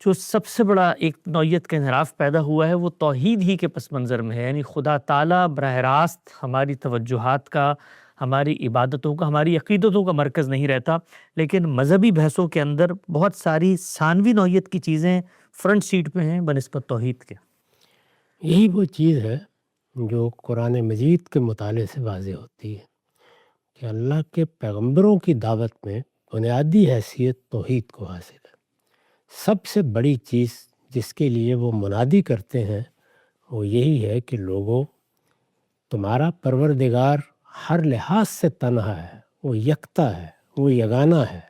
جو سب سے بڑا ایک نوعیت کا انحراف پیدا ہوا ہے وہ توحید ہی کے پس منظر میں ہے، یعنی خدا تعالیٰ براہ راست ہماری توجہات کا، ہماری عبادتوں کا، ہماری عقیدتوں کا مرکز نہیں رہتا، لیکن مذہبی بحثوں کے اندر بہت ساری ثانوی نوعیت کی چیزیں فرنٹ سیٹ پہ ہیں بنسبت توحید کے۔ یہی وہ چیز ہے جو قرآن مجید کے مطالعے سے واضح ہوتی ہے کہ اللہ کے پیغمبروں کی دعوت میں بنیادی حیثیت توحید کو حاصل ہے۔ سب سے بڑی چیز جس کے لیے وہ منادی کرتے ہیں وہ یہی ہے کہ لوگوں، تمہارا پروردگار ہر لحاظ سے تنہا ہے، وہ یکتا ہے، وہ یگانہ ہے،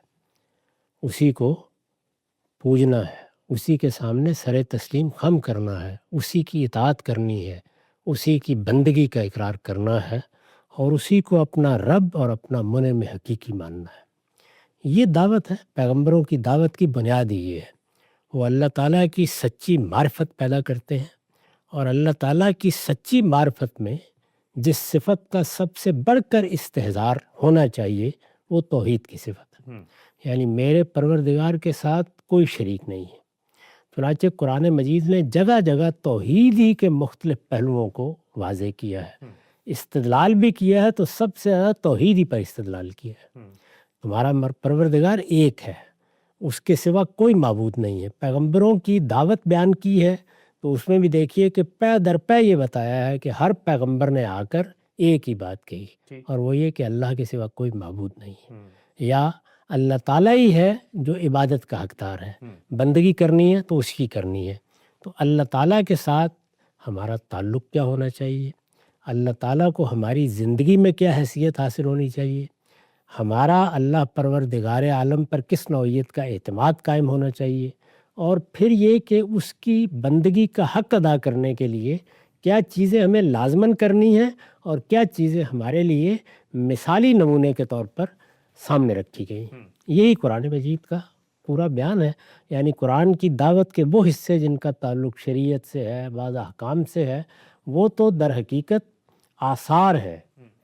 اسی کو پوجنا ہے، اسی کے سامنے سر تسلیم خم کرنا ہے، اسی کی اطاعت کرنی ہے، اسی کی بندگی کا اقرار کرنا ہے، اور اسی کو اپنا رب اور اپنا منعم حقیقی ماننا ہے۔ یہ دعوت ہے، پیغمبروں کی دعوت کی بنیاد ہی یہ ہے۔ وہ اللہ تعالیٰ کی سچی معرفت پیدا کرتے ہیں، اور اللہ تعالیٰ کی سچی معرفت میں جس صفت کا سب سے بڑھ کر استحضار ہونا چاہیے وہ توحید کی صفت ہے، یعنی میرے پروردگار کے ساتھ کوئی شریک نہیں ہے۔ چنانچہ قرآن مجید نے جگہ جگہ توحید ہی کے مختلف پہلوؤں کو واضح کیا ہے، استدلال بھی کیا ہے تو سب سے زیادہ توحید ہی پر استدلال کیا ہے۔ تمہارا پروردگار ایک ہے، اس کے سوا کوئی معبود نہیں ہے۔ پیغمبروں کی دعوت بیان کی ہے تو اس میں بھی دیکھیے کہ پے در پے یہ بتایا ہے کہ ہر پیغمبر نے آ کر ایک ہی بات کہی، اور وہ یہ کہ اللہ کے سوا کوئی معبود نہیں ہے، یا اللہ تعالیٰ ہی ہے جو عبادت کا حقدار ہے، بندگی کرنی ہے تو اس کی کرنی ہے۔ تو اللہ تعالیٰ کے ساتھ ہمارا تعلق کیا ہونا چاہیے، اللہ تعالیٰ کو ہماری زندگی میں کیا حیثیت حاصل ہونی چاہیے، ہمارا اللہ پروردگار عالم پر کس نوعیت کا اعتماد قائم ہونا چاہیے، اور پھر یہ کہ اس کی بندگی کا حق ادا کرنے کے لیے کیا چیزیں ہمیں لازماً کرنی ہیں اور کیا چیزیں ہمارے لیے مثالی نمونے کے طور پر سامنے رکھی گئی ہیں۔ یہی قرآن مجید کا پورا بیان ہے، یعنی قرآن کی دعوت کے وہ حصے جن کا تعلق شریعت سے ہے، بعض احکام سے ہے، وہ تو در حقیقت آثار ہے،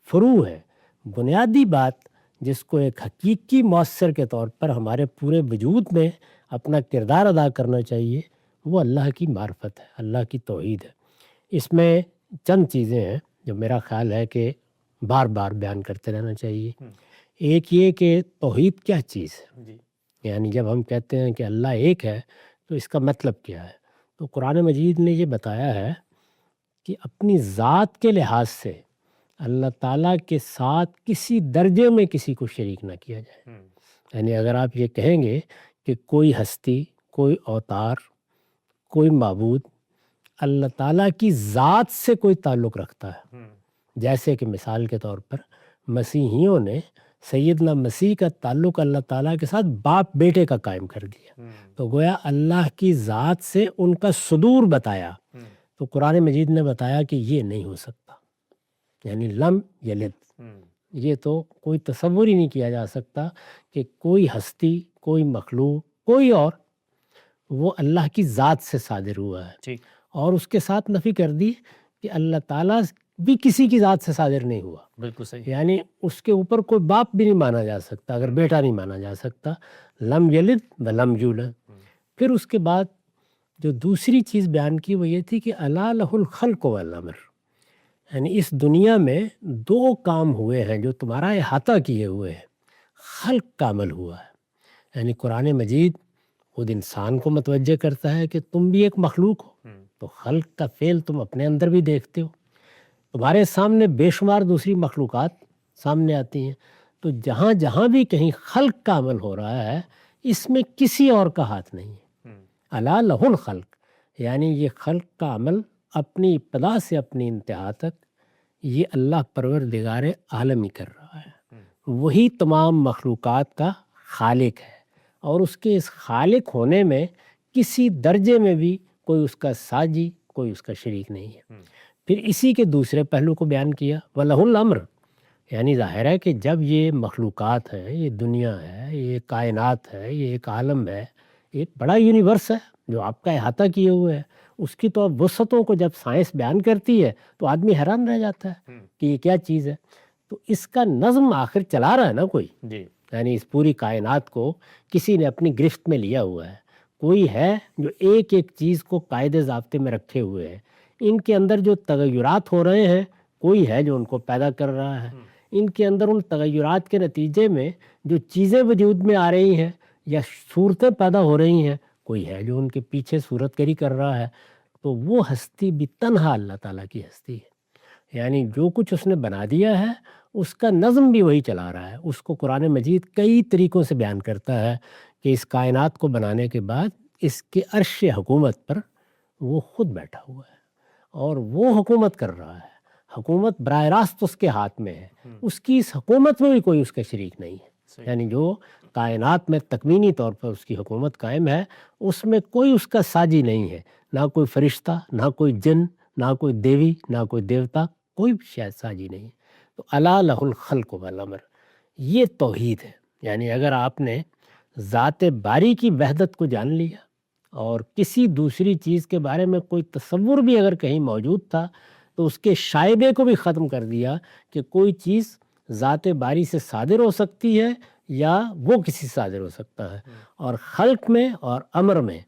فروع ہے۔ بنیادی بات جس کو ایک حقیقی مؤثر کے طور پر ہمارے پورے وجود میں اپنا کردار ادا کرنا چاہیے وہ اللہ کی معرفت ہے، اللہ کی توحید ہے۔ اس میں چند چیزیں ہیں جو میرا خیال ہے کہ بار بار بیان کرتے رہنا چاہیے۔ ایک یہ کہ توحید کیا چیز ہے، یعنی جب ہم کہتے ہیں کہ اللہ ایک ہے تو اس کا مطلب کیا ہے، تو قرآن مجید نے یہ بتایا ہے کہ اپنی ذات کے لحاظ سے اللہ تعالیٰ کے ساتھ کسی درجے میں کسی کو شریک نہ کیا جائے۔ یعنی اگر آپ یہ کہیں گے کہ کوئی ہستی، کوئی اوتار، کوئی معبود اللہ تعالیٰ کی ذات سے کوئی تعلق رکھتا ہے، جیسے کہ مثال کے طور پر مسیحیوں نے سیدنا مسیح کا تعلق اللہ تعالیٰ کے ساتھ باپ بیٹے کا قائم کر دیا، تو گویا اللہ کی ذات سے ان کا صدور بتایا۔ تو قرآن مجید نے بتایا کہ یہ نہیں ہو سکتا، یعنی لم یلد، یہ تو کوئی تصور ہی نہیں کیا جا سکتا کہ کوئی ہستی، کوئی مخلوق، کوئی اور وہ اللہ کی ذات سے صادر ہوا ہے، اور اس کے ساتھ نفی کر دی کہ اللہ تعالیٰ بھی کسی کی ذات سے صادر نہیں ہوا۔ بالکل صحیح، یعنی اس کے اوپر کوئی باپ بھی نہیں مانا جا سکتا، اگر بیٹا نہیں مانا جا سکتا، لم یلد ولم یولد۔ پھر اس کے بعد جو دوسری چیز بیان کی وہ یہ تھی کہ الا لہ الخلق والامر، یعنی اس دنیا میں دو کام ہوئے ہیں جو تمہارا احاطہ کیے ہوئے ہیں۔ خلق کا عمل ہوا ہے، یعنی قرآن مجید خود انسان کو متوجہ کرتا ہے کہ تم بھی ایک مخلوق ہو، تو خلق کا فعل تم اپنے اندر بھی دیکھتے ہو، تمہارے سامنے بے شمار دوسری مخلوقات سامنے آتی ہیں، تو جہاں جہاں بھی کہیں خلق کا عمل ہو رہا ہے اس میں کسی اور کا ہاتھ نہیں ہے۔ الا لہ الخلق، یعنی یہ خلق کا عمل اپنی ابتدا سے اپنی انتہا تک یہ اللہ پروردگار عالم ہی کر رہا ہے، وہی تمام مخلوقات کا خالق ہے، اور اس کے اس خالق ہونے میں کسی درجے میں بھی کوئی اس کا ساجی، کوئی اس کا شریک نہیں ہے۔ پھر اسی کے دوسرے پہلو کو بیان کیا وَلَهُ الْأَمْرُ، یعنی ظاہر ہے کہ جب یہ مخلوقات ہیں، یہ دنیا ہے، یہ کائنات ہے، یہ ایک عالم ہے، ایک بڑا یونیورس ہے جو آپ کا احاطہ کیے ہوئے ہے، اس کی تو اب وسعتوں کو جب سائنس بیان کرتی ہے تو آدمی حیران رہ جاتا ہے کہ یہ کیا چیز ہے۔ تو اس کا نظم آخر چلا رہا ہے نا کوئی، یعنی اس پوری کائنات کو کسی نے اپنی گرفت میں لیا ہوا ہے، کوئی ہے جو ایک ایک چیز کو قاعدے ضابطے میں رکھے ہوئے ہے، ان کے اندر جو تغیرات ہو رہے ہیں کوئی ہے جو ان کو پیدا کر رہا ہے، ان کے اندر ان تغیرات کے نتیجے میں جو چیزیں وجود میں آ رہی ہیں یا صورتیں پیدا ہو رہی ہیں کوئی ہے جو ان کے پیچھے صورت گری کر رہا ہے۔ تو وہ ہستی بھی تنہا اللہ تعالیٰ کی ہستی ہے، یعنی جو کچھ اس نے بنا دیا ہے اس کا نظم بھی وہی چلا رہا ہے۔ اس کو قرآن مجید کئی طریقوں سے بیان کرتا ہے کہ اس کائنات کو بنانے کے بعد اس کے عرش حکومت پر وہ خود بیٹھا ہوا ہے اور وہ حکومت کر رہا ہے، حکومت براہ راست اس کے ہاتھ میں ہے، اس کی اس حکومت میں بھی کوئی اس کا شریک نہیں ہے۔ یعنی جو کائنات میں تکوینی طور پر اس کی حکومت قائم ہے اس میں کوئی اس کا ساجی نہیں ہے، نہ کوئی فرشتہ، نہ کوئی جن، نہ کوئی دیوی، نہ کوئی دیوتا، کوئی شاید ساجی نہیں ہے۔ تو الا لہ الخلق والامر، یہ توحید ہے۔ یعنی اگر آپ نے ذات باری کی وحدت کو جان لیا اور کسی دوسری چیز کے بارے میں کوئی تصور بھی اگر کہیں موجود تھا تو اس کے شائبے کو بھی ختم کر دیا کہ کوئی چیز ذات باری سے صادر ہو سکتی ہے یا وہ کسی سے صادر ہو سکتا ہے، اور خلق میں اور امر میں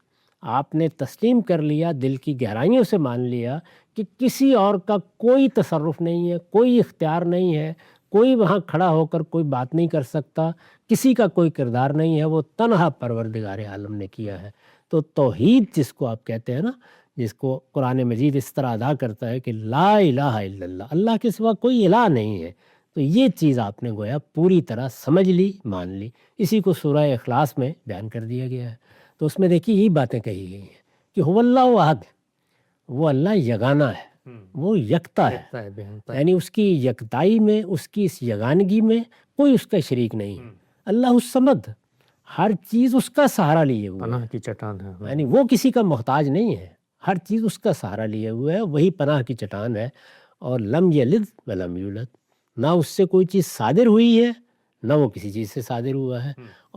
آپ نے تسلیم کر لیا، دل کی گہرائیوں سے مان لیا کہ کسی اور کا کوئی تصرف نہیں ہے، کوئی اختیار نہیں ہے، کوئی وہاں کھڑا ہو کر کوئی بات نہیں کر سکتا، کسی کا کوئی کردار نہیں ہے، وہ تنہا پروردگار عالم نے کیا ہے۔ تو توحید جس کو آپ کہتے ہیں نا، جس کو قرآن مجید اس طرح ادا کرتا ہے کہ لا الہ الا اللہ، اللہ کے سوا کوئی الہ نہیں ہے، تو یہ چیز آپ نے گویا پوری طرح سمجھ لی، مان لی۔ اسی کو سورہ اخلاص میں بیان کر دیا گیا ہے۔ تو اس میں دیکھیے یہی باتیں کہی گئی ہیں کہ هو اللہ احد، وہ اللہ یگانہ ہے، وہ یکتا ہے، یعنی اس کی یکتائی میں، اس کی اس یگانگی میں کوئی اس کا شریک نہیں ہے۔ اللہ الصمد، ہر چیز اس کا سہارا لیے ہوئے پناہ کی چٹان ہے، یعنی وہ کسی کا محتاج نہیں ہے، ہر چیز اس کا سہارا لیے ہوئے ہے، وہی پناہ کی چٹان ہے۔ اور لم یلد ولم یولد، نہ اس سے کوئی چیز صادر ہوئی ہے نہ وہ کسی چیز سے صادر ہوا ہے،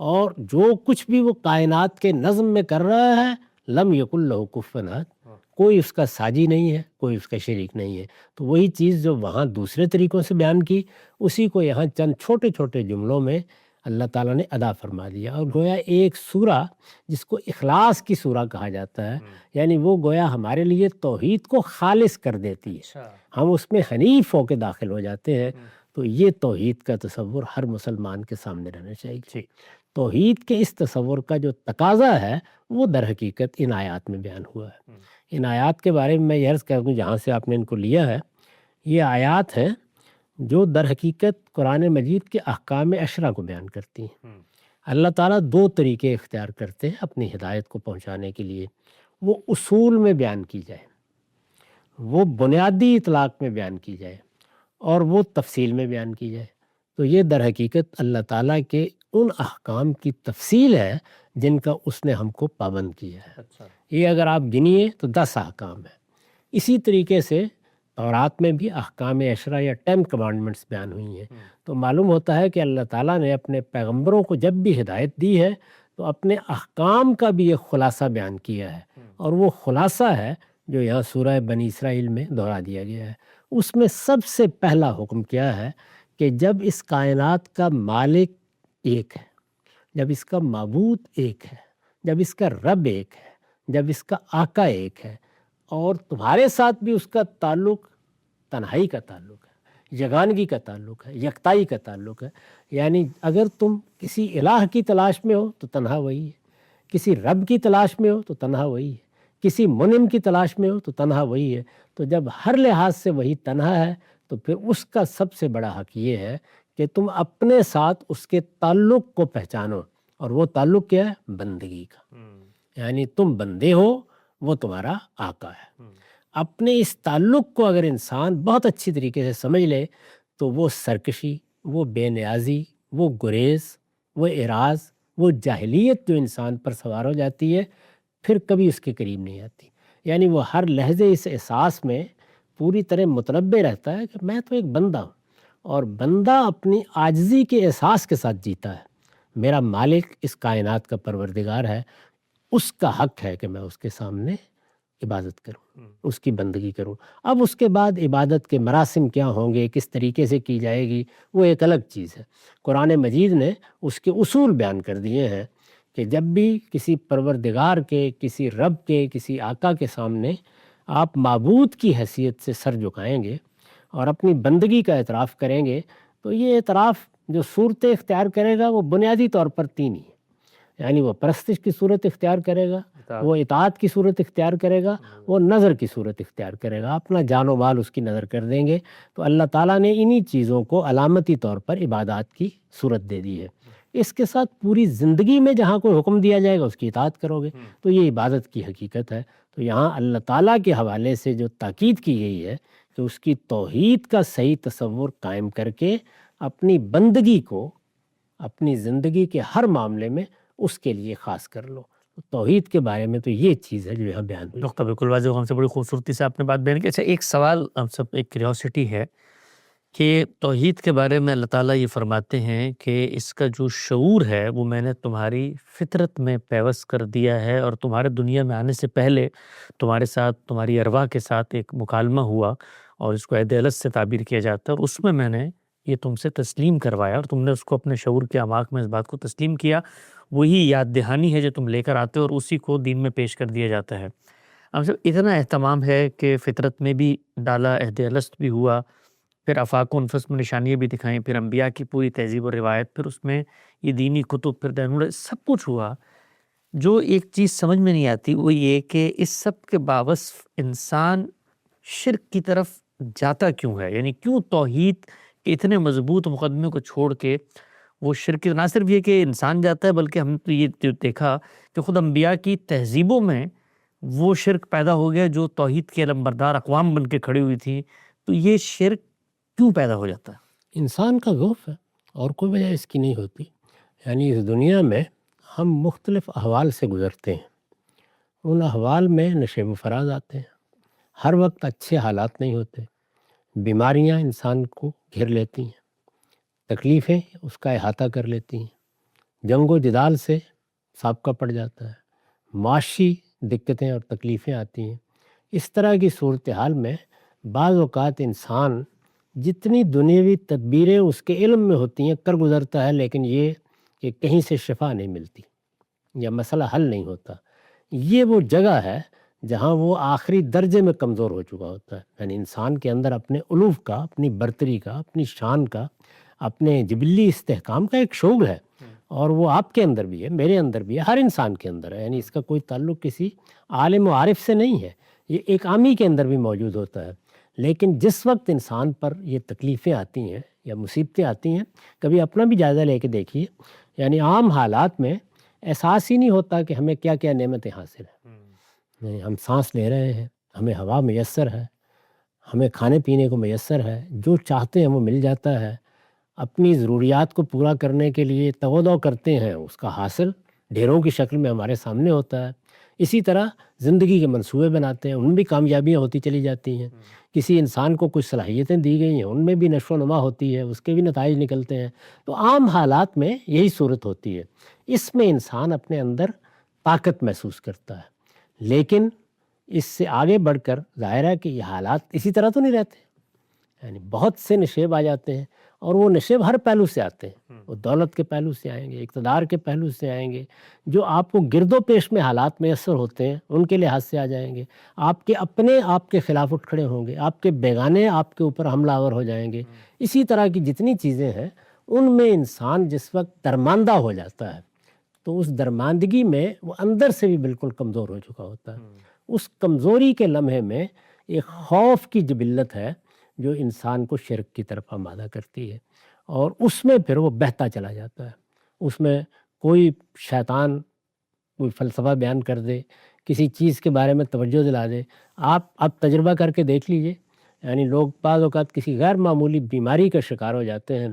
اور جو کچھ بھی وہ کائنات کے نظم میں کر رہا ہے لم یکن لہ کفوا احد، کوئی اس کا ساجی نہیں ہے، کوئی اس کا شریک نہیں ہے۔ تو وہی چیز جو وہاں دوسرے طریقوں سے بیان کی اسی کو یہاں چند چھوٹے چھوٹے جملوں میں اللہ تعالیٰ نے ادا فرما دیا، اور گویا ایک سورہ جس کو اخلاص کی سورہ کہا جاتا ہے، یعنی وہ گویا ہمارے لیے توحید کو خالص کر دیتی ہے، ہم اس میں حنیف ہو کے داخل ہو جاتے ہیں۔ تو یہ توحید کا تصور ہر مسلمان کے سامنے رہنا چاہیے۔ توحید کے اس تصور کا جو تقاضا ہے وہ در حقیقت ان آیات میں بیان ہوا ہے۔ ان آیات کے بارے میں میں عرض کر دوں جہاں سے آپ نے ان کو لیا ہے، یہ آیات ہیں جو در حقیقت قرآن مجید کے احکام عشرہ کو بیان کرتی ہیں۔ اللہ تعالیٰ دو طریقے اختیار کرتے ہیں اپنی ہدایت کو پہنچانے کے لیے، وہ اصول میں بیان کی جائے، وہ بنیادی اطلاق میں بیان کی جائے، اور وہ تفصیل میں بیان کی جائے۔ تو یہ در حقیقت اللہ تعالیٰ کے ان احکام کی تفصیل ہے جن کا اس نے ہم کو پابند کیا ہے۔ یہ اگر آپ گنیے تو 10 احکام ہیں۔ اسی طریقے سے تورات میں بھی احکام عشرہ یا 10 کمانڈمنٹس بیان ہوئی ہیں۔ تو معلوم ہوتا ہے کہ اللہ تعالیٰ نے اپنے پیغمبروں کو جب بھی ہدایت دی ہے تو اپنے احکام کا بھی ایک خلاصہ بیان کیا ہے، اور وہ خلاصہ ہے جو یہاں سورہ بنی اسرائیل میں دہرا دیا گیا ہے۔ اس میں سب سے پہلا حکم کیا ہے کہ جب اس کائنات کا مالک ایک ہے، جب اس کا معبود ایک ہے، جب اس کا رب ایک ہے، جب اس کا آقا ایک ہے، اور تمہارے ساتھ بھی اس کا تعلق تنہائی کا تعلق ہے، یگانگی کا تعلق ہے، یکتائی کا تعلق ہے۔ یعنی اگر تم کسی الہ کی تلاش میں ہو تو تنہا وہی ہے، کسی رب کی تلاش میں ہو تو تنہا وہی ہے، کسی منعم کی تلاش میں ہو تو تنہا وہی ہے۔ تو جب ہر لحاظ سے وہی تنہا ہے تو پھر اس کا سب سے بڑا حق یہ ہے کہ تم اپنے ساتھ اس کے تعلق کو پہچانو، اور وہ تعلق کیا ہے؟ بندگی کا۔ یعنی تم بندے ہو، وہ تمہارا آقا ہے۔ اپنے اس تعلق کو اگر انسان بہت اچھی طریقے سے سمجھ لے تو وہ سرکشی، وہ بے نیازی، وہ گریز، وہ اعراض، وہ جاہلیت جو انسان پر سوار ہو جاتی ہے پھر کبھی اس کے قریب نہیں آتی۔ یعنی وہ ہر لحظے اس احساس میں پوری طرح متنبع رہتا ہے کہ میں تو ایک بندہ ہوں، اور بندہ اپنی عاجزی کے احساس کے ساتھ جیتا ہے۔ میرا مالک اس کائنات کا پروردگار ہے، اس کا حق ہے کہ میں اس کے سامنے عبادت کروں، اس کی بندگی کروں۔ اب اس کے بعد عبادت کے مراسم کیا ہوں گے، کس طریقے سے کی جائے گی، وہ ایک الگ چیز ہے۔ قرآن مجید نے اس کے اصول بیان کر دیے ہیں کہ جب بھی کسی پروردگار کے، کسی رب کے، کسی آقا کے سامنے آپ معبود کی حیثیت سے سر جھکائیں گے اور اپنی بندگی کا اعتراف کریں گے، تو یہ اعتراف جو صورتیں اختیار کرے گا وہ بنیادی طور پر تین ہی ہیں. یعنی وہ پرستش کی صورت اختیار کرے گا، وہ اطاعت کی صورت اختیار کرے گا، وہ نظر کی صورت اختیار کرے گا. اپنا جان و مال اس کی نظر کر دیں گے. تو اللہ تعالیٰ نے انہی چیزوں کو علامتی طور پر عبادات کی صورت دے دی ہے. اس کے ساتھ پوری زندگی میں جہاں کوئی حکم دیا جائے گا اس کی اطاعت کرو گے، تو یہ عبادت کی حقیقت ہے. تو یہاں اللہ تعالیٰ کے حوالے سے جو تاکید کی گئی ہے کہ اس کی توحید کا صحیح تصور قائم کر کے اپنی بندگی کو اپنی زندگی کے ہر معاملے میں اس کے لیے خاص کر لو. توحید کے بارے میں تو یہ چیز ہے جو یہاں بیان ہوئی. نقطہ بالکل واضح ہو، ہم سے بڑی خوبصورتی سے آپ نے بات بیان کی. اچھا، ایک سوال ہم سب، ایک کیوریوسٹی ہے کہ توحید کے بارے میں اللہ تعالیٰ یہ فرماتے ہیں کہ اس کا جو شعور ہے وہ میں نے تمہاری فطرت میں پیوست کر دیا ہے، اور تمہارے دنیا میں آنے سے پہلے تمہارے ساتھ، تمہاری ارواح کے ساتھ ایک مکالمہ ہوا، اور اس کو عہد الست سے تعبیر کیا جاتا ہے، اور اس میں نے یہ تم سے تسلیم کروایا، اور تم نے اس کو اپنے شعور کے اعماق میں اس بات کو تسلیم کیا. وہی یاد دہانی ہے جو تم لے کر آتے ہو، اور اسی کو دین میں پیش کر دیا جاتا ہے. ہم سب اتنا اہتمام ہے کہ فطرت میں بھی ڈالا، عہد الست بھی ہوا، پھر آفاق و انفس میں نشانیاں بھی دکھائیں، پھر انبیاء کی پوری تہذیب و روایت، پھر اس میں یہ دینی کتب، پھر سب کچھ ہوا. جو ایک چیز سمجھ میں نہیں آتی وہ یہ کہ اس سب کے باوصف انسان شرک کی طرف جاتا کیوں ہے؟ یعنی کیوں توحید کے اتنے مضبوط مقدمے کو چھوڑ کے وہ شرک، نہ صرف یہ کہ انسان جاتا ہے بلکہ ہم تو یہ دیکھا کہ خود انبیاء کی تہذیبوں میں وہ شرک پیدا ہو گیا جو توحید کے علمبردار اقوام بن کے کھڑی ہوئی تھی. تو یہ شرک کیوں پیدا ہو جاتا ہے؟ انسان کا ذوف ہے اور کوئی وجہ اس کی نہیں ہوتی. یعنی اس دنیا میں ہم مختلف احوال سے گزرتے ہیں، ان احوال میں نشیب و فراز آتے ہیں. ہر وقت اچھے حالات نہیں ہوتے، بیماریاں انسان کو گھیر لیتی ہیں، تکلیفیں اس کا احاطہ کر لیتی ہیں، جنگ و جدال سے سابقہ پڑ جاتا ہے، معاشی دقتیں اور تکلیفیں آتی ہیں. اس طرح کی صورتحال میں بعض اوقات انسان جتنی دنیاوی تدبیریں اس کے علم میں ہوتی ہیں کر گزرتا ہے، لیکن یہ کہ کہیں سے شفا نہیں ملتی یا مسئلہ حل نہیں ہوتا. یہ وہ جگہ ہے جہاں وہ آخری درجے میں کمزور ہو چکا ہوتا ہے. یعنی انسان کے اندر اپنے علوف کا، اپنی برتری کا، اپنی شان کا، اپنے جبلی استحکام کا ایک شعور ہے، اور وہ آپ کے اندر بھی ہے، میرے اندر بھی ہے، ہر انسان کے اندر ہے. یعنی اس کا کوئی تعلق کسی عالم و عارف سے نہیں ہے، یہ ایک عامی کے اندر بھی موجود ہوتا ہے. لیکن جس وقت انسان پر یہ تکلیفیں آتی ہیں یا مصیبتیں آتی ہیں، کبھی اپنا بھی جائزہ لے کے دیکھیے. یعنی عام حالات میں احساس ہی نہیں ہوتا کہ ہمیں کیا کیا نعمتیں حاصل ہیں. ہم سانس لے رہے ہیں، ہمیں ہوا میسر ہے، ہمیں کھانے پینے کو میسر ہے، جو چاہتے ہیں وہ مل جاتا ہے. اپنی ضروریات کو پورا کرنے کے لیے تودع کرتے ہیں، اس کا حاصل ڈھیروں کی شکل میں ہمارے سامنے ہوتا ہے. اسی طرح زندگی کے منصوبے بناتے ہیں، ان میں بھی کامیابیاں ہوتی چلی جاتی ہیں. کسی انسان کو کچھ صلاحیتیں دی گئی ہیں، ان میں بھی نشو و نما ہوتی ہے، اس کے بھی نتائج نکلتے ہیں. تو عام حالات میں یہی صورت ہوتی ہے. اس میں انسان اپنے اندر طاقت محسوس کرتا ہے، لیکن اس سے آگے بڑھ کر ظاہر ہے کہ یہ حالات اسی طرح تو نہیں رہتے. یعنی بہت سے نشیب آ جاتے ہیں، اور وہ نشیب ہر پہلو سے آتے ہیں. وہ دولت کے پہلو سے آئیں گے، اقتدار کے پہلو سے آئیں گے، جو آپ کو گرد و پیش میں حالات میسر ہوتے ہیں ان کے لحاظ سے آ جائیں گے. آپ کے اپنے آپ کے خلاف اٹھ کھڑے ہوں گے، آپ کے بیگانے آپ کے اوپر حملہ آور ہو جائیں گے. اسی طرح کی جتنی چیزیں ہیں ان میں انسان جس وقت درماندہ ہو جاتا ہے تو اس درماندگی میں وہ اندر سے بھی بالکل کمزور ہو چکا ہوتا ہے. اس کمزوری کے لمحے میں ایک خوف کی جبلت ہے جو انسان کو شرک کی طرف آمادہ کرتی ہے، اور اس میں پھر وہ بہتا چلا جاتا ہے. اس میں کوئی شیطان کوئی فلسفہ بیان کر دے، کسی چیز کے بارے میں توجہ دلا دے. آپ تجربہ کر کے دیکھ لیجئے. یعنی لوگ بعض اوقات کسی غیر معمولی بیماری کا شکار ہو جاتے ہیں،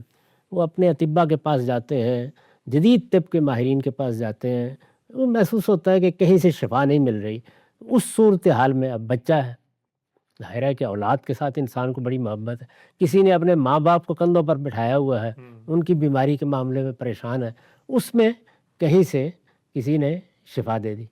وہ اپنے اطباء کے پاس جاتے ہیں، جدید طب کے ماہرین کے پاس جاتے ہیں، وہ محسوس ہوتا ہے کہ کہیں سے شفا نہیں مل رہی. اس صورتحال میں اب بچہ ہے، ظاہر ہے کہ اولاد کے ساتھ انسان کو بڑی محبت ہے. کسی نے اپنے ماں باپ کو کندھوں پر بٹھایا ہوا ہے، ان کی بیماری کے معاملے میں پریشان ہے، اس میں کہیں سے کسی نے شفا دے دی.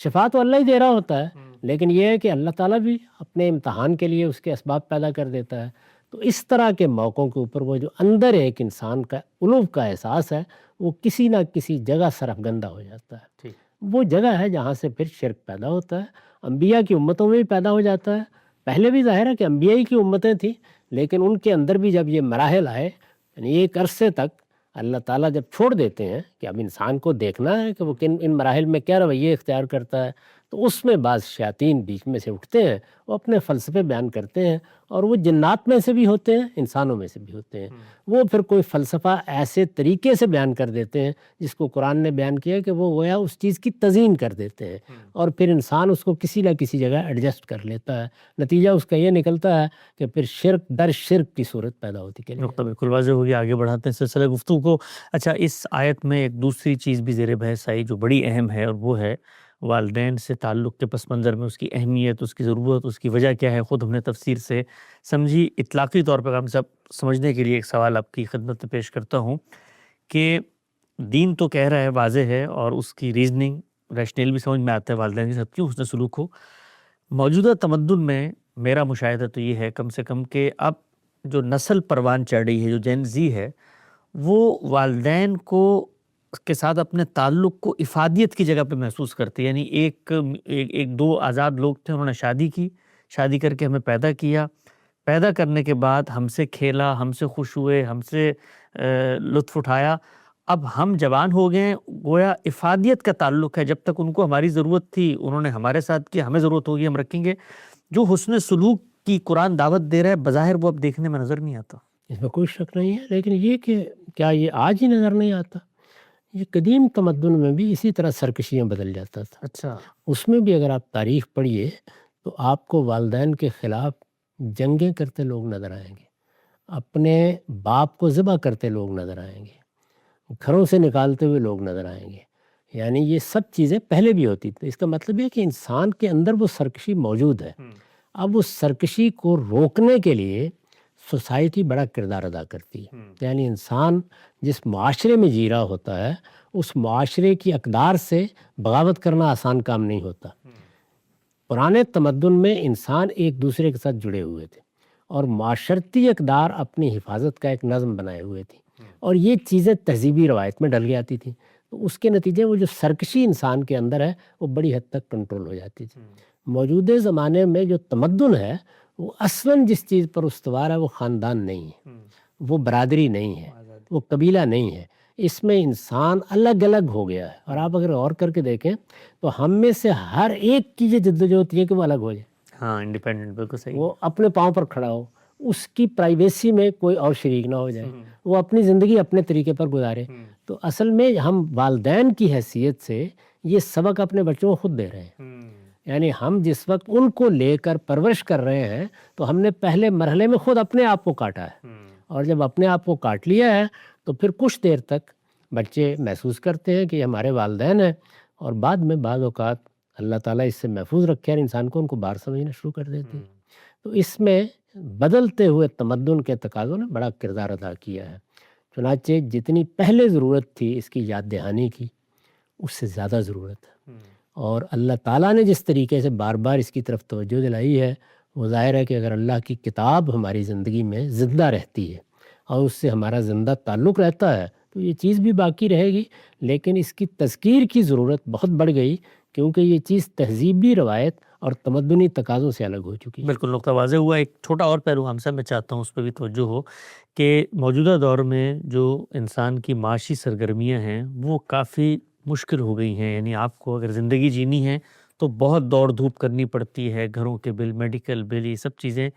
شفا تو اللہ ہی دے رہا ہوتا ہے، لیکن یہ ہے کہ اللہ تعالیٰ بھی اپنے امتحان کے لیے اس کے اسباب پیدا کر دیتا ہے. تو اس طرح کے موقعوں کے اوپر وہ جو اندر ایک انسان کا الوف کا احساس ہے وہ کسی نہ کسی جگہ سرفگندہ ہو جاتا ہے. وہ جگہ ہے جہاں سے پھر شرک پیدا ہوتا ہے. انبیاء کی امتوں میں بھی پیدا ہو جاتا ہے. پہلے بھی ظاہر ہے کہ انبیاء کی امتیں تھیں، لیکن ان کے اندر بھی جب یہ مراحل آئے، یعنی ایک عرصے تک اللہ تعالیٰ جب چھوڑ دیتے ہیں کہ اب انسان کو دیکھنا ہے کہ وہ ان مراحل میں کیا رویے اختیار کرتا ہے، تو اس میں بعض شیاطین بیچ میں سے اٹھتے ہیں، وہ اپنے فلسفے بیان کرتے ہیں، اور وہ جنات میں سے بھی ہوتے ہیں، انسانوں میں سے بھی ہوتے ہیں. وہ پھر کوئی فلسفہ ایسے طریقے سے بیان کر دیتے ہیں جس کو قرآن نے بیان کیا کہ وہ گویا اس چیز کی تزیین کر دیتے ہیں، اور پھر انسان اس کو کسی نہ کسی جگہ ایڈجسٹ کر لیتا ہے. نتیجہ اس کا یہ نکلتا ہے کہ پھر شرک در شرک کی صورت پیدا ہوتی ہے. نقطہ بالکل واضح ہو گیا. آگے بڑھاتے ہیں سلسلہ گفتگو کو. اچھا، اس آیت میں ایک دوسری چیز بھی زیر بحث آئی جو بڑی اہم ہے، اور وہ ہے والدین سے تعلق کے پس منظر میں اس کی اہمیت، اس کی ضرورت، اس کی وجہ کیا ہے. خود ہم نے تفسیر سے سمجھی. اطلاقی طور پر ہم سب سمجھنے کے لیے ایک سوال آپ کی خدمت میں پیش کرتا ہوں کہ دین تو کہہ رہا ہے، واضح ہے، اور اس کی ریزننگ ریشنل بھی سمجھ میں آتا ہے والدین کے ساتھ کیوں حسن سلوک ہو. موجودہ تمدن میں میرا مشاہدہ تو یہ ہے کم سے کم کہ اب جو نسل پروان چڑھ رہی ہے، جو جین زی ہے، وہ والدین کو کے ساتھ اپنے تعلق کو افادیت کی جگہ پہ محسوس کرتے. یعنی ایک دو آزاد لوگ تھے، انہوں نے شادی کی، شادی کر کے ہمیں پیدا کیا، پیدا کرنے کے بعد ہم سے کھیلا، ہم سے خوش ہوئے، ہم سے لطف اٹھایا. اب ہم جوان ہو گئے، گویا افادیت کا تعلق ہے. جب تک ان کو ہماری ضرورت تھی انہوں نے ہمارے ساتھ کیا، ہمیں ضرورت ہوگی ہم رکھیں گے. جو حسن سلوک کی قرآن دعوت دے رہا ہے بظاہر وہ اب دیکھنے میں نظر نہیں آتا. اس میں کوئی شک نہیں ہے، لیکن یہ کہ کیا یہ آج ہی نظر نہیں آتا؟ یہ قدیم تمدن میں بھی اسی طرح سرکشیاں بدل جاتا تھا. اچھا. اس میں بھی اگر آپ تاریخ پڑھیے تو آپ کو والدین کے خلاف جنگیں کرتے لوگ نظر آئیں گے، اپنے باپ کو ذبح کرتے لوگ نظر آئیں گے، گھروں سے نکالتے ہوئے لوگ نظر آئیں گے. یعنی یہ سب چیزیں پہلے بھی ہوتی تھیں. اس کا مطلب یہ کہ انسان کے اندر وہ سرکشی موجود ہے. اب اس سرکشی کو روکنے کے لیے سوسائٹی بڑا کردار ادا کرتی ہے. یعنی انسان جس معاشرے میں جی رہا ہوتا ہے اس معاشرے کی اقدار سے بغاوت کرنا آسان کام نہیں ہوتا. پرانے تمدن میں انسان ایک دوسرے کے ساتھ جڑے ہوئے تھے اور معاشرتی اقدار اپنی حفاظت کا ایک نظم بنائے ہوئے تھے، اور یہ چیزیں تہذیبی روایت میں ڈل جاتی تھیں. تو اس کے نتیجے وہ جو سرکشی انسان کے اندر ہے وہ بڑی حد تک کنٹرول ہو جاتی تھی. موجودہ زمانے میں جو تمدن ہے وہ اصلاً جس چیز پر استوار ہے وہ خاندان نہیں ہے، وہ برادری نہیں ہے، وہ قبیلہ نہیں ہے. اس میں انسان الگ الگ ہو گیا ہے. اور آپ اگر غور کر کے دیکھیں تو ہم میں سے ہر ایک کی یہ جدوجہد ہے کہ وہ الگ ہو جائے. ہاں، انڈیپینڈنٹ، بالکل صحیح. وہ اپنے پاؤں پر کھڑا ہو، اس کی پرائیویسی میں کوئی اور شریک نہ ہو جائے، وہ اپنی زندگی اپنے طریقے پر گزارے. تو اصل میں ہم والدین کی حیثیت سے یہ سبق اپنے بچوں کو خود دے رہے ہیں. یعنی ہم جس وقت ان کو لے کر پرورش کر رہے ہیں تو ہم نے پہلے مرحلے میں خود اپنے آپ کو کاٹا ہے، اور جب اپنے آپ کو کاٹ لیا ہے تو پھر کچھ دیر تک بچے محسوس کرتے ہیں کہ یہ ہمارے والدین ہیں، اور بعد میں بعض اوقات اللہ تعالیٰ اس سے محفوظ رکھے اور انسان کو ان کو بار سمجھنا شروع کر دیتے ہیں. تو اس میں بدلتے ہوئے تمدن کے تقاضوں نے بڑا کردار ادا کیا ہے. چنانچہ جتنی پہلے ضرورت تھی اس کی یاد دہانی کی، اس سے زیادہ ضرورت ہے. اور اللہ تعالیٰ نے جس طریقے سے بار بار اس کی طرف توجہ دلائی ہے وہ ظاہر ہے کہ اگر اللہ کی کتاب ہماری زندگی میں زندہ رہتی ہے اور اس سے ہمارا زندہ تعلق رہتا ہے تو یہ چیز بھی باقی رہے گی. لیکن اس کی تذکیر کی ضرورت بہت بڑھ گئی کیونکہ یہ چیز تہذیبی روایت اور تمدنی تقاضوں سے الگ ہو چکی ہے. بالکل نقطہ واضح ہوا. ایک چھوٹا اور پہلو ہم سے میں چاہتا ہوں اس پہ بھی توجہ ہو کہ موجودہ دور میں جو انسان کی معاشی سرگرمیاں ہیں وہ کافی مشکل ہو گئی ہیں. یعنی آپ کو اگر زندگی جینی ہے تو بہت دوڑ دھوپ کرنی پڑتی ہے، گھروں کے بل، میڈیکل بل، یہ سب چیزیں.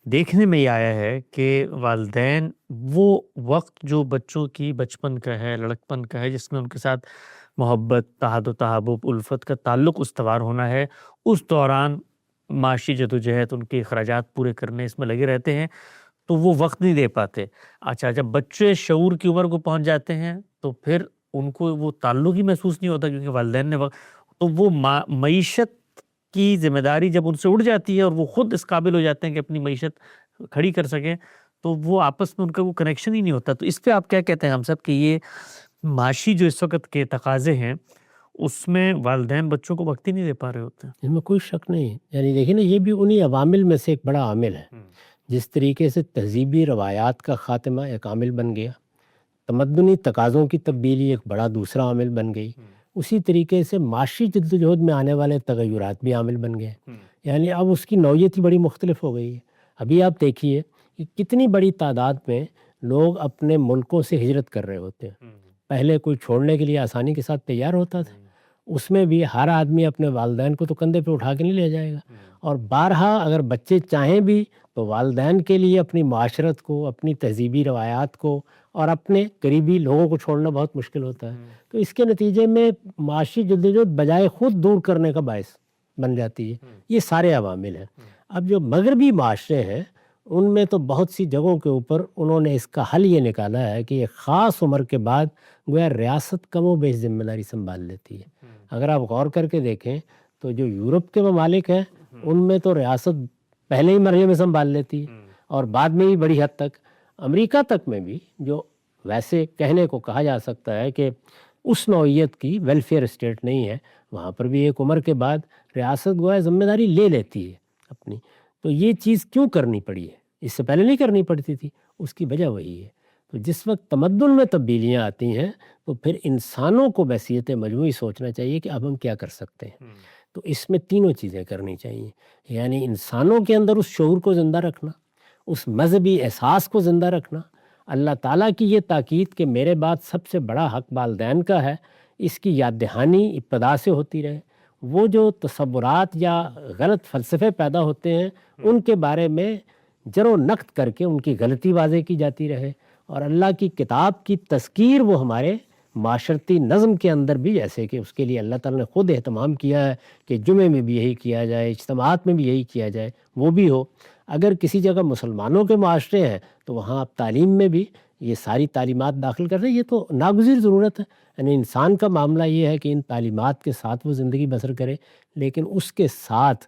دیکھنے میں یہ آیا ہے کہ والدین وہ وقت جو بچوں کی بچپن کا ہے، لڑکپن کا ہے، جس میں ان کے ساتھ محبت، تحاد و تحابب، الفت کا تعلق استوار ہونا ہے، اس دوران معاشی جدوجہد، ان کے اخراجات پورے کرنے اس میں لگے رہتے ہیں تو وہ وقت نہیں دے پاتے. اچھا، جب بچے شعور کی عمر کو پہنچ جاتے ہیں تو پھر ان کو وہ تعلق ہی محسوس نہیں ہوتا کیونکہ والدین نے تو وہ معیشت کی ذمہ داری جب ان سے اڑ جاتی ہے اور وہ خود اس قابل ہو جاتے ہیں کہ اپنی معیشت کھڑی کر سکیں تو وہ آپس میں ان کا وہ کنیکشن ہی نہیں ہوتا. تو اس پہ آپ کیا کہتے ہیں ہم سب کہ یہ معاشی جو اس وقت کے تقاضے ہیں اس میں والدین بچوں کو وقت ہی نہیں دے پا رہے ہوتے ہیں؟ اس میں کوئی شک نہیں. یعنی دیکھیں نا، یہ بھی انہی عوامل میں سے ایک بڑا عامل ہے جس طریقے سے تہذیبی روایات کا خاتمہ ایک عامل بن گیا، تمدنی تقاضوں کی تبدیلی ایک بڑا دوسرا عامل بن گئی، اسی طریقے سے معاشی جدوجہد میں آنے والے تغیرات بھی عامل بن گئے، یعنی اب اس کی نوعیت ہی بڑی مختلف ہو گئی ہے۔ ابھی آپ دیکھیے کہ کتنی بڑی تعداد میں لوگ اپنے ملکوں سے ہجرت کر رہے ہوتے ہیں۔ پہلے کوئی چھوڑنے کے لیے آسانی کے ساتھ تیار ہوتا تھا، اس میں بھی ہر آدمی اپنے والدین کو تو کندھے پہ اٹھا کے نہیں لے جائے گا، اور بارہا اگر بچے چاہیں بھی تو والدین کے لیے اپنی معاشرت کو، اپنی تہذیبی روایات کو اور اپنے قریبی لوگوں کو چھوڑنا بہت مشکل ہوتا ہے۔ تو اس کے نتیجے میں معاشی جدوجہد بجائے خود دور کرنے کا باعث بن جاتی ہے۔ یہ سارے عوامل ہیں۔ اب جو مغربی معاشرے ہیں ان میں تو بہت سی جگہوں کے اوپر انہوں نے اس کا حل یہ نکالا ہے کہ ایک خاص عمر کے بعد گویا ریاست کم و بیش ذمہ داری سنبھال لیتی ہے۔ اگر آپ غور کر کے دیکھیں تو جو یورپ کے ممالک ہیں ان میں تو ریاست پہلے ہی مرحلے میں سنبھال لیتی ہے، اور بعد میں بھی بڑی حد تک امریکہ تک میں بھی، جو ویسے کہنے کو کہا جا سکتا ہے کہ اس نوعیت کی ویلفیئر اسٹیٹ نہیں ہے، وہاں پر بھی ایک عمر کے بعد ریاست گویا ذمہ داری لے لیتی ہے اپنی۔ تو یہ چیز کیوں کرنی پڑی ہے؟ اس سے پہلے نہیں کرنی پڑتی تھی، اس کی وجہ وہی ہے۔ تو جس وقت تمدن میں تبدیلیاں آتی ہیں تو پھر انسانوں کو بحیثیت مجموعی سوچنا چاہیے کہ اب ہم کیا کر سکتے ہیں۔ تو اس میں تینوں چیزیں کرنی چاہیے، یعنی انسانوں کے اندر اس شعور کو زندہ رکھنا، اس مذہبی احساس کو زندہ رکھنا، اللہ تعالیٰ کی یہ تاکید کہ میرے بعد سب سے بڑا حق والدین کا ہے، اس کی یاد دہانی ابتدا سے ہوتی رہے۔ وہ جو تصورات یا غلط فلسفے پیدا ہوتے ہیں ان کے بارے میں جر و نقد کر کے ان کی غلطی واضح کی جاتی رہے، اور اللہ کی کتاب کی تذکیر وہ ہمارے معاشرتی نظم کے اندر بھی، جیسے کہ اس کے لیے اللہ تعالیٰ نے خود اہتمام کیا ہے کہ جمعے میں بھی یہی کیا جائے، اجتماعات میں بھی یہی کیا جائے، وہ بھی ہو۔ اگر کسی جگہ مسلمانوں کے معاشرے ہیں تو وہاں آپ تعلیم میں بھی یہ ساری تعلیمات داخل کر رہے ہیں، یہ تو ناگزیر ضرورت ہے۔ یعنی انسان کا معاملہ یہ ہے کہ ان تعلیمات کے ساتھ وہ زندگی بسر کرے، لیکن اس کے ساتھ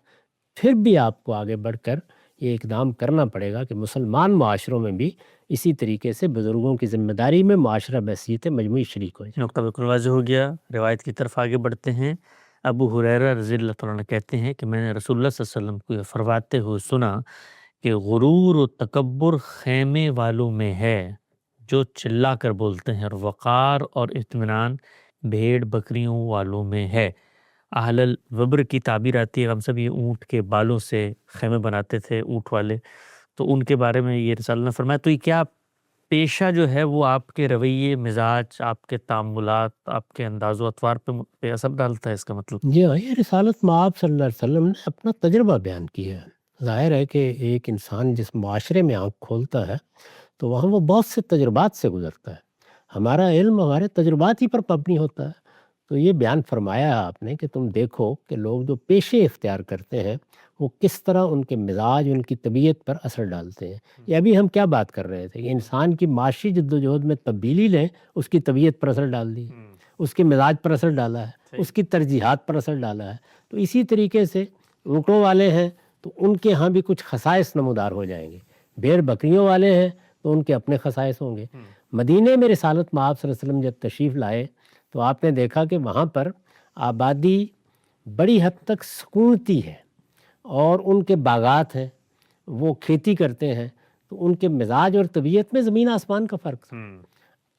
پھر بھی آپ کو آگے بڑھ کر یہ اقدام کرنا پڑے گا کہ مسلمان معاشروں میں بھی اسی طریقے سے بزرگوں کی ذمہ داری میں معاشرہ بحیثیت مجموعی شریک ہو جائے۔ نقطہ بالکل واضح ہو گیا۔ روایت کی طرف آگے بڑھتے ہیں۔ ابو ہریرہ رضی اللہ تعالیٰ عنہ کہتے ہیں کہ میں نے رسول اللہ صلی اللہ علیہ وسلم کو یہ فرماتے ہوئے سنا کہ غرور و تکبر خیمے والوں میں ہے جو چلا کر بولتے ہیں، اور وقار اور اطمینان بھیڑ بکریوں والوں میں ہے۔ اہل الوبر کی تعبیر آتی ہے، ہم سب یہ اونٹ کے بالوں سے خیمے بناتے تھے اونٹ والے، تو ان کے بارے میں یہ رسول اللہ نے فرمایا۔ تو یہ کیا پیشہ جو ہے وہ آپ کے رویے، مزاج، آپ کے تعاملات، آپ کے انداز و اطوار پہ اثر ڈالتا ہے؟ اس کا مطلب جی ہاں، یہ رسالت مآب صلی اللہ علیہ وسلم نے اپنا تجربہ بیان کیا ہے۔ ظاہر ہے کہ ایک انسان جس معاشرے میں آنکھ کھولتا ہے تو وہاں وہ بہت سے تجربات سے گزرتا ہے۔ ہمارا علم ہمارے تجربات ہی پر مبنی ہوتا ہے۔ تو یہ بیان فرمایا آپ نے کہ تم دیکھو کہ لوگ جو پیشے اختیار کرتے ہیں وہ کس طرح ان کے مزاج، ان کی طبیعت پر اثر ڈالتے ہیں۔ یہ ابھی ہم کیا بات کر رہے تھے کہ انسان کی معاشی جدوجہد میں تبدیلی لیں، اس کی طبیعت پر اثر ڈال دی، اس کے مزاج پر اثر ڈالا ہے، اس کی ترجیحات پر اثر ڈالا ہے۔ تو اسی طریقے سے اونٹوں والے ہیں تو ان کے ہاں بھی کچھ خصائص نمودار ہو جائیں گے، بھیڑ بکریوں والے ہیں تو ان کے اپنے خصائص ہوں گے۔ مدینے میں رسالت مآب صلی اللہ علیہ وسلم جب تشریف لائے تو آپ نے دیکھا کہ وہاں پر آبادی بڑی حد تک سکونتی ہے، اور ان کے باغات ہیں، وہ کھیتی کرتے ہیں، تو ان کے مزاج اور طبیعت میں زمین آسمان کا فرق تھا۔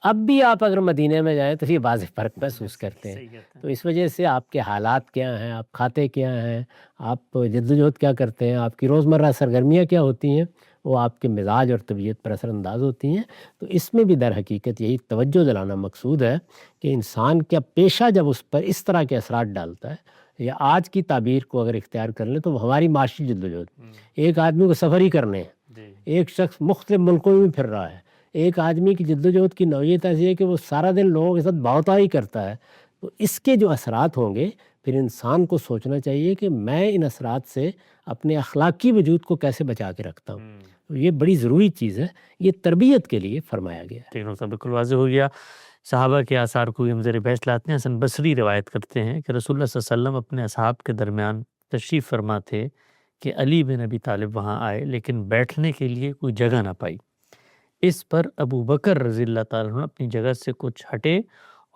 اب بھی آپ اگر مدینے میں جائیں تو یہ واضح فرق محسوس کرتے ہیں۔ تو اس وجہ سے آپ کے حالات کیا ہیں، آپ کھاتے کیا ہیں، آپ جدوجہد کیا کرتے ہیں، آپ کی روزمرہ سرگرمیاں کیا ہوتی ہیں، وہ آپ کے مزاج اور طبیعت پر اثر انداز ہوتی ہیں۔ تو اس میں بھی در حقیقت یہی توجہ دلانا مقصود ہے کہ انسان کا پیشہ جب اس پر اس طرح کے اثرات ڈالتا ہے، یا آج کی تعبیر کو اگر اختیار کر لیں تو وہ ہماری معاشی جدوجہد، ایک آدمی کو سفر ہی کرنے ہیں، ایک شخص مختلف ملکوں میں پھر رہا ہے، ایک آدمی کی جدوجہد کی نوعیت ایسی ہے کہ وہ سارا دن لوگوں کے ساتھ بہتائی کرتا ہے، تو اس کے جو اثرات ہوں گے پھر انسان کو سوچنا چاہیے کہ میں ان اثرات سے اپنے اخلاقی وجود کو کیسے بچا کے رکھتا ہوں۔ تو یہ بڑی ضروری چیز ہے، یہ تربیت کے لیے فرمایا گیا ہے۔ ٹھیک نقطہ بالکل واضح ہو گیا۔ صحابہ کے آثار کو بھی ہم زیر بحث لاتے ہیں۔ حسن بصری روایت کرتے ہیں کہ رسول اللہ صلی اللہ علیہ وسلم اپنے اصحاب کے درمیان تشریف فرما تھے کہ علی بن ابی طالب وہاں آئے لیکن بیٹھنے کے لیے کوئی جگہ نہ پائی۔ اس پر ابو بکر رضی اللہ تعالیٰ عنہ اپنی جگہ سے کچھ ہٹے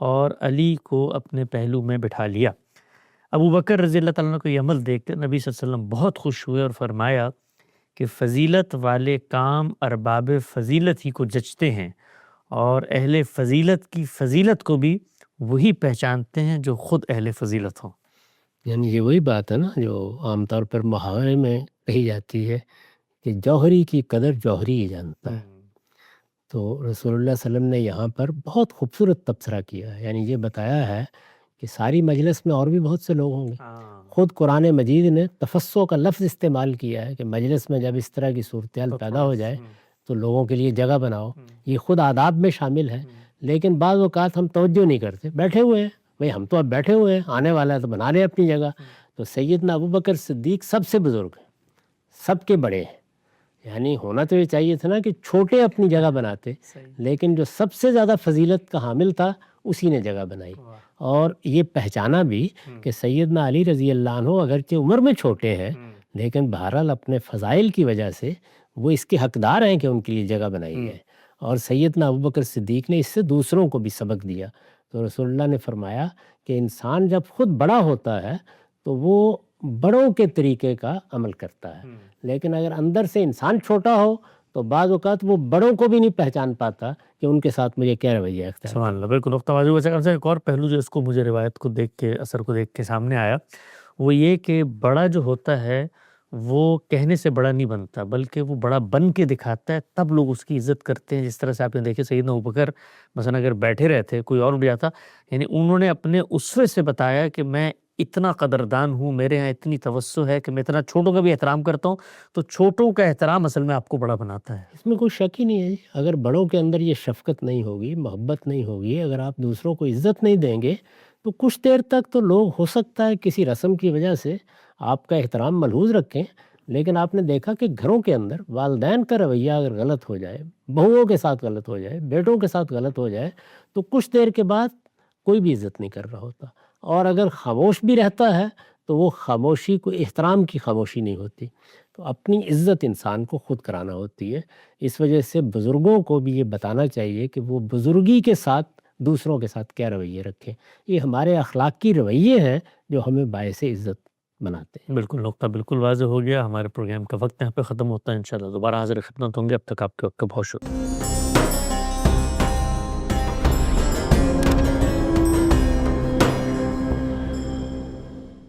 اور علی کو اپنے پہلو میں بٹھا لیا۔ ابو بکر رضی اللہ تعالیٰ عنہ کو یہ عمل دیکھ کر نبی صلی اللہ علیہ وسلم بہت خوش ہوئے اور فرمایا کہ فضیلت والے کام ارباب فضیلت ہی کو جچتے ہیں، اور اہل فضیلت کی فضیلت کو بھی وہی پہچانتے ہیں جو خود اہل فضیلت ہوں۔ یعنی یہ وہی بات ہے نا جو عام طور پر محاورے میں کہی جاتی ہے کہ جوہری کی قدر جوہری ہی جانتا ہے۔ تو رسول اللہ صلی اللہ علیہ وسلم نے یہاں پر بہت خوبصورت تبصرہ کیا ہے، یعنی یہ بتایا ہے کہ ساری مجلس میں اور بھی بہت سے لوگ ہوں گے۔ خود قرآن مجید نے تفسو کا لفظ استعمال کیا ہے کہ مجلس میں جب اس طرح کی صورتحال پیدا ہو جائے تو لوگوں کے لیے جگہ بناؤ، یہ خود آداب میں شامل ہے۔ لیکن بعض اوقات ہم توجہ نہیں کرتے، بیٹھے ہوئے ہیں، بھئی ہم تو اب بیٹھے ہوئے ہیں، آنے والا ہے تو بنا لیں اپنی جگہ۔ تو سیدنا ابوبکر صدیق سب سے بزرگ ہیں، سب کے بڑے ہیں، یعنی ہونا تو یہ چاہیے تھا نا کہ چھوٹے اپنی جگہ بناتے، لیکن جو سب سے زیادہ فضیلت کا حامل تھا اسی نے جگہ بنائی۔ اور یہ پہچانا بھی کہ سیدنا علی رضی اللہ عنہ اگرچہ عمر میں چھوٹے ہیں لیکن بہرحال اپنے فضائل کی وجہ سے وہ اس کے حقدار ہیں کہ ان کے لیے جگہ بنائی ہے۔ اور سیدنا ابوبکر صدیق نے اس سے دوسروں کو بھی سبق دیا۔ تو رسول اللہ نے فرمایا کہ انسان جب خود بڑا ہوتا ہے تو وہ بڑوں کے طریقے کا عمل کرتا ہے، لیکن اگر اندر سے انسان چھوٹا ہو تو بعض اوقات وہ بڑوں کو بھی نہیں پہچان پاتا کہ ان کے ساتھ مجھے کیا رویہ اختیار ہے۔ سبحان اللہ، بالکل نقطہ واضح ہوا۔ سے ایک اور پہلو جو اس کو مجھے روایت کو دیکھ کے، اثر کو دیکھ کے سامنے آیا، وہ یہ کہ بڑا جو ہوتا ہے وہ کہنے سے بڑا نہیں بنتا، بلکہ وہ بڑا بن کے دکھاتا ہے، تب لوگ اس کی عزت کرتے ہیں۔ جس طرح سے آپ نے دیکھے سیدنا ابوبکر مثلا اگر بیٹھے رہتے کوئی اور اٹھ جاتا، یعنی انہوں نے اپنے اسوے سے بتایا کہ میں اتنا قدردان ہوں، میرے ہاں اتنی توسع ہے کہ میں اتنا چھوٹوں کا بھی احترام کرتا ہوں۔ تو چھوٹوں کا احترام اصل میں آپ کو بڑا بناتا ہے۔ اس میں کوئی شک ہی نہیں ہے۔ اگر بڑوں کے اندر یہ شفقت نہیں ہوگی، محبت نہیں ہوگی، اگر آپ دوسروں کو عزت نہیں دیں گے تو کچھ دیر تک تو لوگ ہو سکتا ہے کسی رسم کی وجہ سے آپ کا احترام ملحوظ رکھیں، لیکن آپ نے دیکھا کہ گھروں کے اندر والدین کا رویہ اگر غلط ہو جائے، بہوؤں کے ساتھ غلط ہو جائے، بیٹوں کے ساتھ غلط ہو جائے تو کچھ دیر کے بعد کوئی بھی عزت نہیں کر رہا ہوتا، اور اگر خاموش بھی رہتا ہے تو وہ خاموشی کو احترام کی خاموشی نہیں ہوتی۔ تو اپنی عزت انسان کو خود کرانا ہوتی ہے۔ اس وجہ سے بزرگوں کو بھی یہ بتانا چاہیے کہ وہ بزرگی کے ساتھ دوسروں کے ساتھ کیا رویے رکھیں۔ یہ ہمارے اخلاقی رویے ہیں جو ہمیں باعث عزت بناتے ہیں۔ بالکل نقطہ بالکل واضح ہو گیا۔ ہمارے پروگرام کا وقت یہاں پہ ختم ہوتا ہے، انشاءاللہ دوبارہ حاضر خدمت ہوں گے۔ اب تک آپ کے وقت کا بہت شکریہ۔